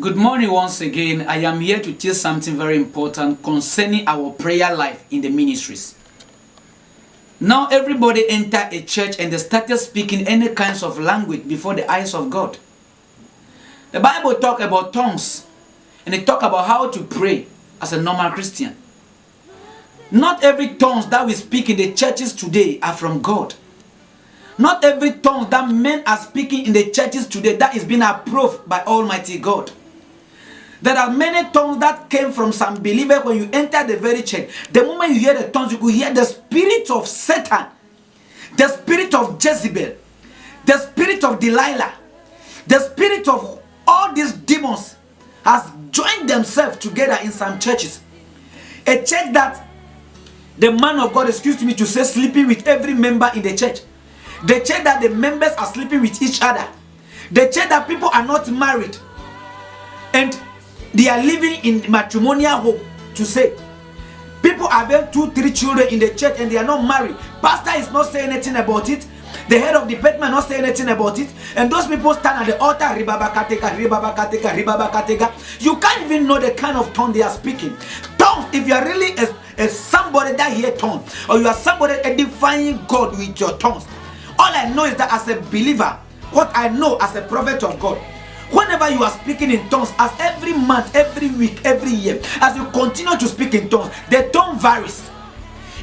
Good morning once again. I am here to teach something very important concerning our prayer life in the ministries. Now everybody enter a church and they started speaking any kinds of language before the eyes of God. The Bible talk about tongues and it talk about how to pray as a normal Christian. Not every tongues that we speak in the churches today are from God. Not every tongue that men are speaking in the churches today that is being approved by Almighty God. There are many tongues that came from some believers when you enter the very church. The moment you hear the tongues, you could hear the spirit of Satan, the spirit of Jezebel, the spirit of Delilah, the spirit of all these demons has joined themselves together in some churches. A church that the man of God, excuse me to say, sleeping with every member in the church. The church that the members are sleeping with each other. The church that people are not married and they are living in matrimonial home. To say people are having 2-3 children in the church and they are not married. Pastor is not saying anything about it. The head of the department not saying anything about it. And those people stand at the altar. Ribabakateka, ribabakateka, ribabakateka. You can't even know the kind of tongue they are speaking. Tongues, if you are really a somebody that hear tongues, or you are somebody edifying God with your tongues, all I know is that as a believer, what I know as a prophet of God, whenever you are speaking in tongues, as every month, every week, every year, as you continue to speak in tongues, the tongue varies.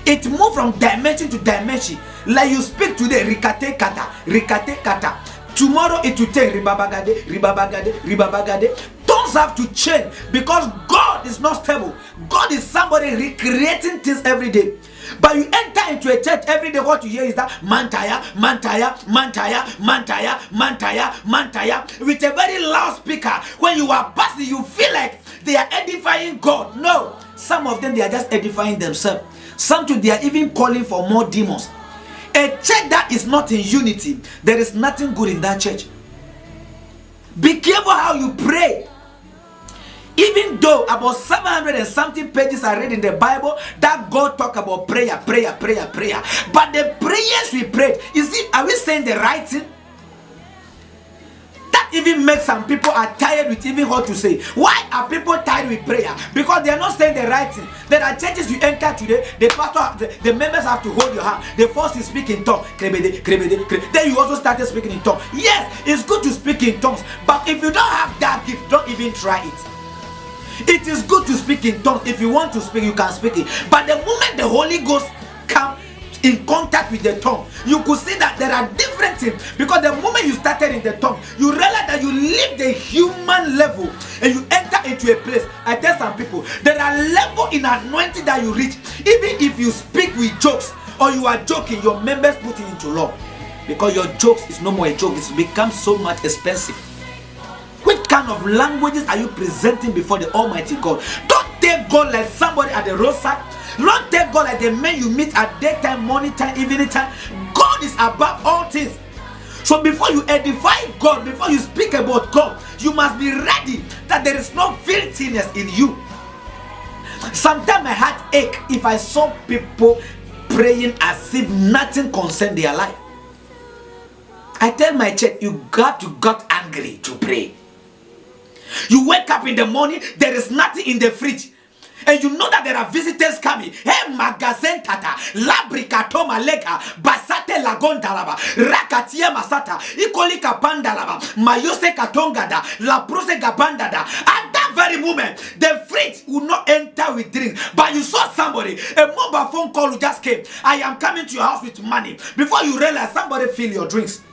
It moves from dimension to dimension. Like you speak today, rikate kata. Tomorrow it will take ribabagade, ribabagade, ribabagade. Tongues have to change because God is not stable. God is somebody recreating things every day. But you enter into a church every day, what you hear is that mantaya, mantaya, mantaya, mantaya, mantaya, mantaya, with a very loud speaker. When you are passing, you feel like they are edifying God. No, some of them they are just edifying themselves. Some too they are even calling for more demons. A church that is not in unity, there is nothing good in that church. Be careful how you pray. Even though about 700 and something pages are read in the Bible that God talk about prayer. But the prayers we prayed, are we saying the right thing? That even makes some people are tired with even what to say. Why are people tired with prayer? Because they are not saying the right thing. There are churches you enter today, the pastor, the members have to hold your hand. They force you to speak in tongues. Then you also started speaking in tongues. Yes, it's good to speak in tongues, but if you don't have that gift, don't even try it. It is good to speak in tongues. If you want to speak, you can speak it. But the moment the Holy Ghost comes in contact with the tongue, you could see that there are different things. Because the moment you started in the tongue, you realize that you leave the human level and you enter into a place. I tell some people, there are levels in anointing that you reach. Even if you speak with jokes or you are joking, your members put it into law. Because your jokes is no more a joke. It's become so much expensive. Which kind of languages are you presenting before the Almighty God? Don't take God like somebody at the roadside. Don't take God like the men you meet at daytime, morning time, evening time. God is above all things. So before you edify God, before you speak about God, you must be ready that there is no filthiness in you. Sometimes my heart ache if I saw people praying as if nothing concerned their life. I tell my church, you got to get angry to pray. You wake up in the morning, there is nothing in the fridge. And you know that there are visitors coming. Hey, magazine tata, labrikato malega, basate lagondalaba, rakatia masata, ikoli kapandalaba, mayose katongada, labrose gabandada. At that very moment, the fridge will not enter with drinks. But you saw somebody, a mobile phone call who just came. I am coming to your house with money. Before you realize, somebody fill your drinks.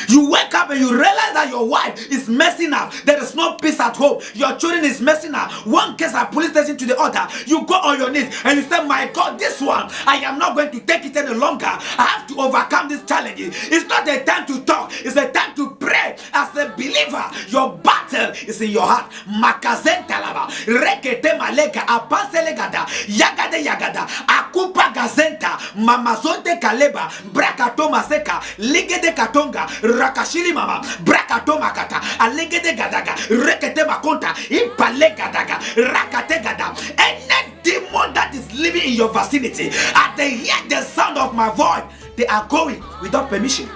You wake up and you realize that your wife is messing up. There is no peace at home. Your children is messing up. One case at police station to the other. You go on your knees and you say, my God, this one, I am not going to take it any longer. I have to overcome this challenge. It's not a time to talk. It's a time to pray. As a believer, your battle is in your heart. Makazentalaba, rekete malega, apanselegada, yagada, akupa gazenta, mamazonte kaleba, brakatoma seka, ligede katonga, rakashili mama, brakatoma kata, alegede gadaga, rekete makonta, impale gadaga, rakate gada. Any demon that is living in your vicinity, as they hear the sound of my voice, they are going without permission.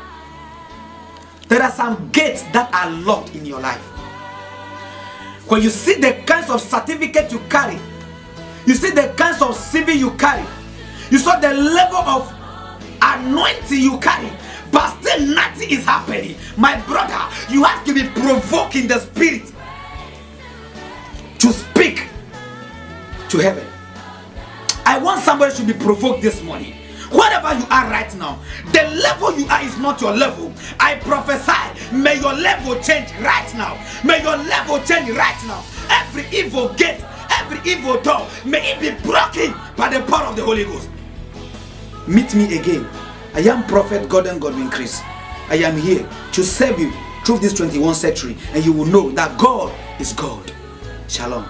There are some gates that are locked in your life. When you see the kinds of certificate you carry, you see the kinds of CV you carry, you saw the level of anointing you carry, but still nothing is happening. My brother, you have to be provoked in the spirit to speak to heaven. I want somebody to be provoked this morning. Whatever you are right now, the level you are is not your level. I prophesy, may your level change right now. May your level change right now. Every evil gate, every evil door, may it be broken by the power of the Holy Ghost. Meet me again. I am Prophet Gordon Godwin Chris. I am here to serve you through this 21st century, and you will know that God is God. Shalom.